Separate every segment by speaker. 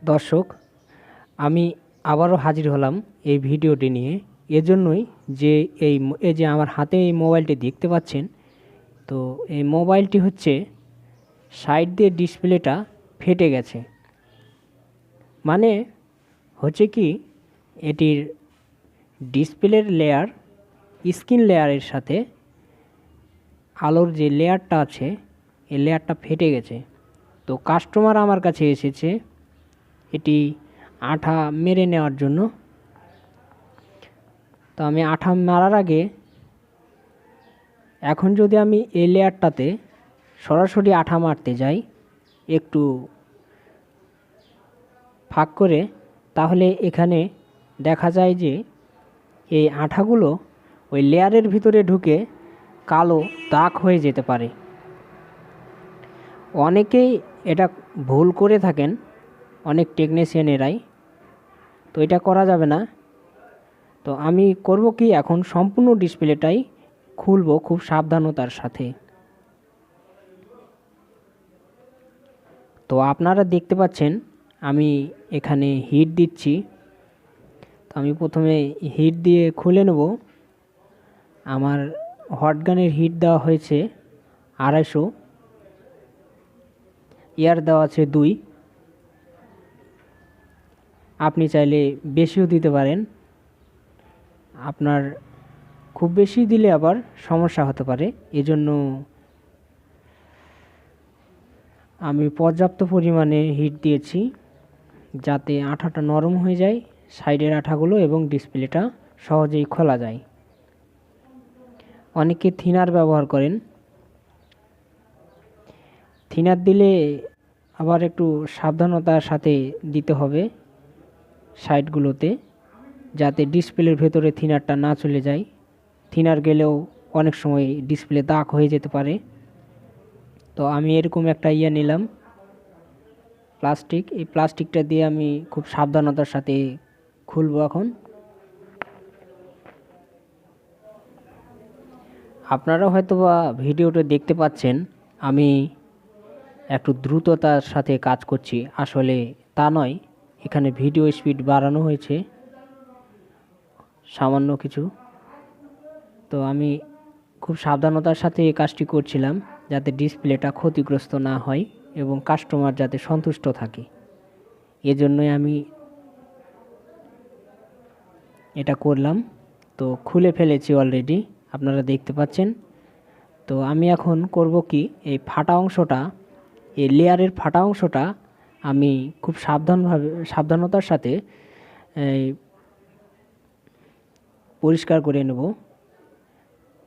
Speaker 1: দর্শক, আমি আবারও হাজির হলাম এই ভিডিওটি নিয়ে। এজন্যই যে এই যে আমার হাতে এই মোবাইলটি দেখতে পাচ্ছেন, তো এই মোবাইলটি হচ্ছে সাইড দিয়ে ডিসপ্লেটা ফেটে গেছে। মানে হচ্ছে কি, এটির ডিসপ্লের লেয়ার, স্ক্রিন লেয়ারের সাথে আলোর যে লেয়ারটা আছে এই লেয়ারটা ফেটে গেছে। তো কাস্টমার আমার কাছে এসেছে এটি আঠা মেরে নেওয়ার জন্য। তো আমি আঠা মারার আগে এখন যদি আমি এই লেয়ারটাতে সরাসরি আঠা মারতে যাই একটু ফাঁক করে, তাহলে এখানে দেখা যায় যে এই আঠাগুলো ওই লেয়ারের ভিতরে ঢুকে কালো দাগ হয়ে যেতে পারে। অনেকেই এটা ভুল করে থাকেন, অনেক টেকনিশিয়ানেরাই। তো এটা করা যাবে না। তো আমি করব কি, এখন সম্পূর্ণ ডিসপ্লেটাই খুলব খুব সাবধানতার সাথে। তো আপনারা দেখতে পাচ্ছেন আমি এখানে হিট দিচ্ছি। তো আমি প্রথমে হিট দিয়ে খুলে নেব। আমার হটগানের হিট দেওয়া হয়েছে 250, এয়ার দেওয়া আছে 2। আপনি চাইলে বেশিও দিতে পারেন। আপনার খুব বেশি দিলে আবার সমস্যা হতে পারে, এজন্য আমি পর্যাপ্ত পরিমাণে হিট দিয়েছি যাতে আঠাটা নরম হয়ে যায়, সাইডের আঠাগুলো, এবং ডিসপ্লেটা সহজেই খোলা যায়। অনেকে থিনার ব্যবহার করেন। থিনার দিলে আবার একটু সাবধানতার সাথে দিতে হবে সাইডগুলোতে, যাতে ডিসপ্লের ভেতরে থিনারটা না চলে যায়। থিনার গেলেও অনেক সময় ডিসপ্লে দাগ হয়ে যেতে পারে। তো আমি এরকম একটা নিলাম, প্লাস্টিক। এই প্লাস্টিকটা দিয়ে আমি খুব সাবধানতার সাথে খুলব। এখন আপনারা হয়তোবা ভিডিওটা দেখতে পাচ্ছেন আমি একটু দ্রুততার সাথে কাজ করছি, আসলে তা নয়। এখানে ভিডিও স্পিড বাড়ানো হয়েছে সামান্য কিছু। তো আমি খুব সাবধানতার সাথে এই কাজটি করছিলাম যাতে ডিসপ্লেটা ক্ষতিগ্রস্ত না হয় এবং কাস্টমার যাতে সন্তুষ্ট থাকে। এজন্যই আমি এটা করলাম। তো খুলে ফেলেছি অলরেডি, আপনারা দেখতে পাচ্ছেন। তো আমি এখন করব কি, এই ফাটা অংশটা, এই লেয়ারের ফাটা অংশটা আমি খুব সাবধানতার সাথে পরিষ্কার করে নেব।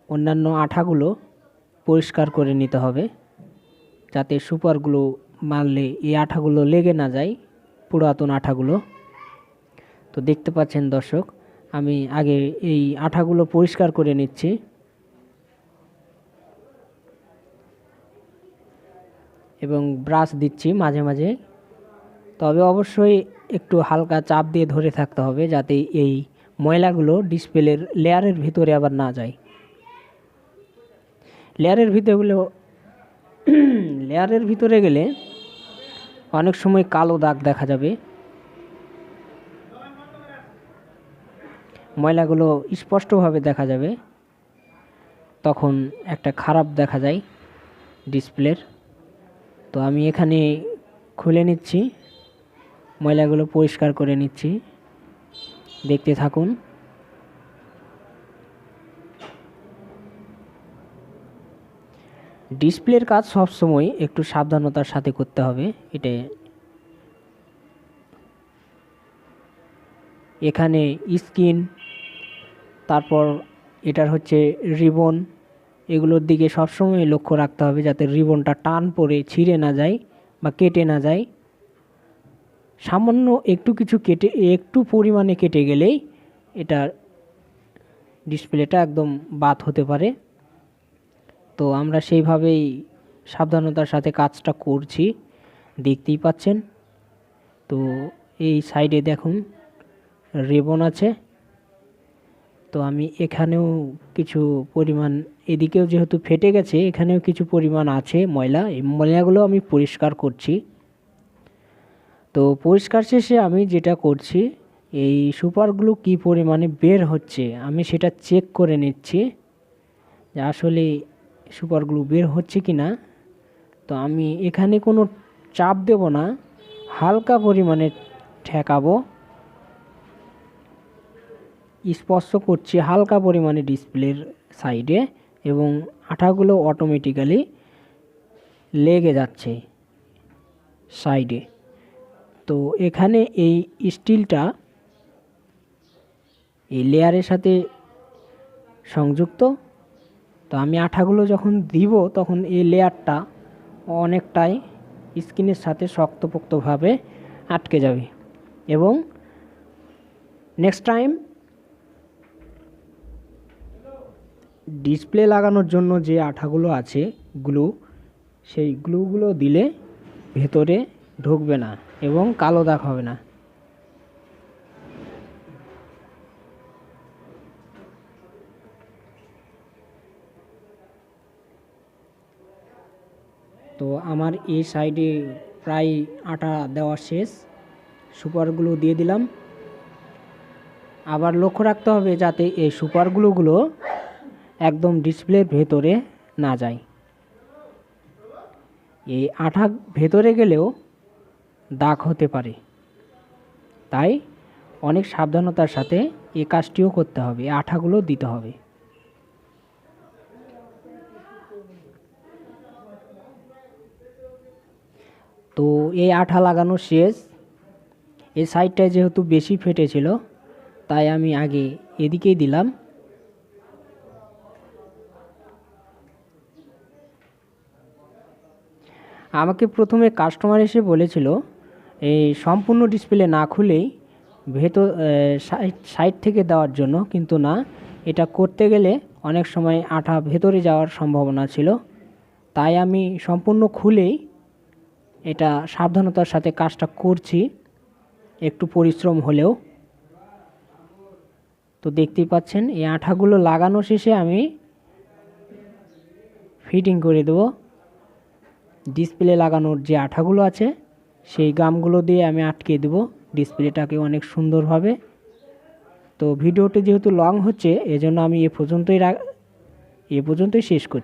Speaker 1: অন্যান্য আঠাগুলো পরিষ্কার করে নিতে হবে যাতে সুপারগুলো মারলে এই আঠাগুলো লেগে না যায়, পুরাতন আঠাগুলো। তো দেখতে পাচ্ছেন দর্শক, আমি আগে এই আঠাগুলো পরিষ্কার করে নিচ্ছি। এবং ব্রাশ দিচ্ছি মাঝে মাঝে। তবে অবশ্যই একটু হালকা চাপ দিয়ে ধরে থাকতে হবে যাতে এই ময়লাগুলো ডিসপ্লের লেয়ারের ভিতরে আবার না যায়। লেয়ারের ভিতরে গেলে অনেক সময় কালো দাগ দেখা যাবে। ময়লাগুলো স্পষ্টভাবে দেখা যাবে, তখন একটা খারাপ দেখা যায় ডিসপ্লের। তো আমি এখানে খুলে নিচ্ছি, ময়লাগুলো পরিষ্কার করে নিচ্ছি, দেখতে থাকুন। ডিসপ্লের কাজ সবসময় একটু সাবধানতার সাথে করতে হবে। এখানে স্ক্রিন, তারপর এটার হচ্ছে রিবন, এগুলোর দিকে সবসময় লক্ষ্য রাখতে হবে যাতে রিবনটা টান পড়ে ছিঁড়ে না যায় বা কেটে না যায়। সামান্য একটু পরিমাণে কেটে গেলেই এটা ডিসপ্লেটা একদম বাদ হতে পারে। তো আমরা সেইভাবেই সাবধানতার সাথে কাজটা করছি, দেখতেই পাচ্ছেন। তো এই সাইডে দেখুন রিবন আছে। তো আমি এখানেও কিছু পরিমাণ, এদিকেও যেহেতু ফেটে গেছে এখানেও কিছু পরিমাণ আছে ময়লা, এই ময়লাগুলো আমি পরিষ্কার করছি। তো পরিষ্কার শেষে আমি যেটা করছি, এই সুপার গ্লু কী পরিমাণে বের হচ্ছে আমি সেটা চেক করে নিচ্ছি যে আসলে সুপার গ্লু বের হচ্ছে কি না। তো আমি এখানে কোনো চাপ দেব না, হালকা পরিমাণে ঠেকাবো, স্পর্শ করছি হালকা পরিমাণে ডিসপ্লের সাইডে, এবং আঠাগুলো অটোমেটিক্যালি লেগে যাচ্ছে সাইডে। তো এখানে এই স্টিলটা এই লেয়ারের সাথে সংযুক্ত। তো আমি আঠাগুলো যখন দিব তখন এই লেয়ারটা অনেকটাই স্ক্রিনের সাথে শক্তপোক্তভাবে আটকে যাবে, এবং নেক্সট টাইম ডিসপ্লে লাগানোর জন্য যে আঠাগুলো আছে গ্লু, সেই গ্লুগুলো দিলে ভেতরে ঢুকবে না এবং কালো দাগ হবে না। তো আমার এই সাইডে প্রায় আটা দেওয়া শেষ, সুপারগুলো দিয়ে দিলাম। আবার লক্ষ্য রাখতে হবে যাতে এই সুপারগুলোগুলো একদম ডিসপ্লের ভেতরে না যায়। এই আঠা ভেতরে গেলেও দাগ হতে পারে, তাই অনেক সাবধানতার সাথে এই কাজটিও করতে হবে, এই আঠাগুলো দিতে হবে। তো এই আঠা লাগানো শেষ। এই সাইডটায় যেহেতু বেশি ফেটেছিল তাই আমি আগে এদিকেই দিলাম। আমাকে প্রথমে কাস্টমার এসে বলেছিল এই সম্পূর্ণ ডিসপ্লে না খুলেই ভেতর সাইড থেকে দেওয়ার জন্য, কিন্তু না, এটা করতে গেলে অনেক সময় আঠা ভেতরে যাওয়ার সম্ভাবনা ছিল, তাই আমি সম্পূর্ণ খুলেই এটা সাবধানতার সাথে কাজটা করছি, একটু পরিশ্রম হলেও। তো দেখতেই পাচ্ছেন এই আঠাগুলো লাগানো শেষে আমি ফিটিং করে দেবো। ডিসপ্লে লাগানোর যে আঠাগুলো আছে সেই গামগুলো দিয়ে আমি আটকে দেবো ডিসপ্লেটাকে অনেক সুন্দরভাবে। তো ভিডিওটি যেহেতু লং হচ্ছে এজন্য আমি এ পর্যন্তই শেষ করছি।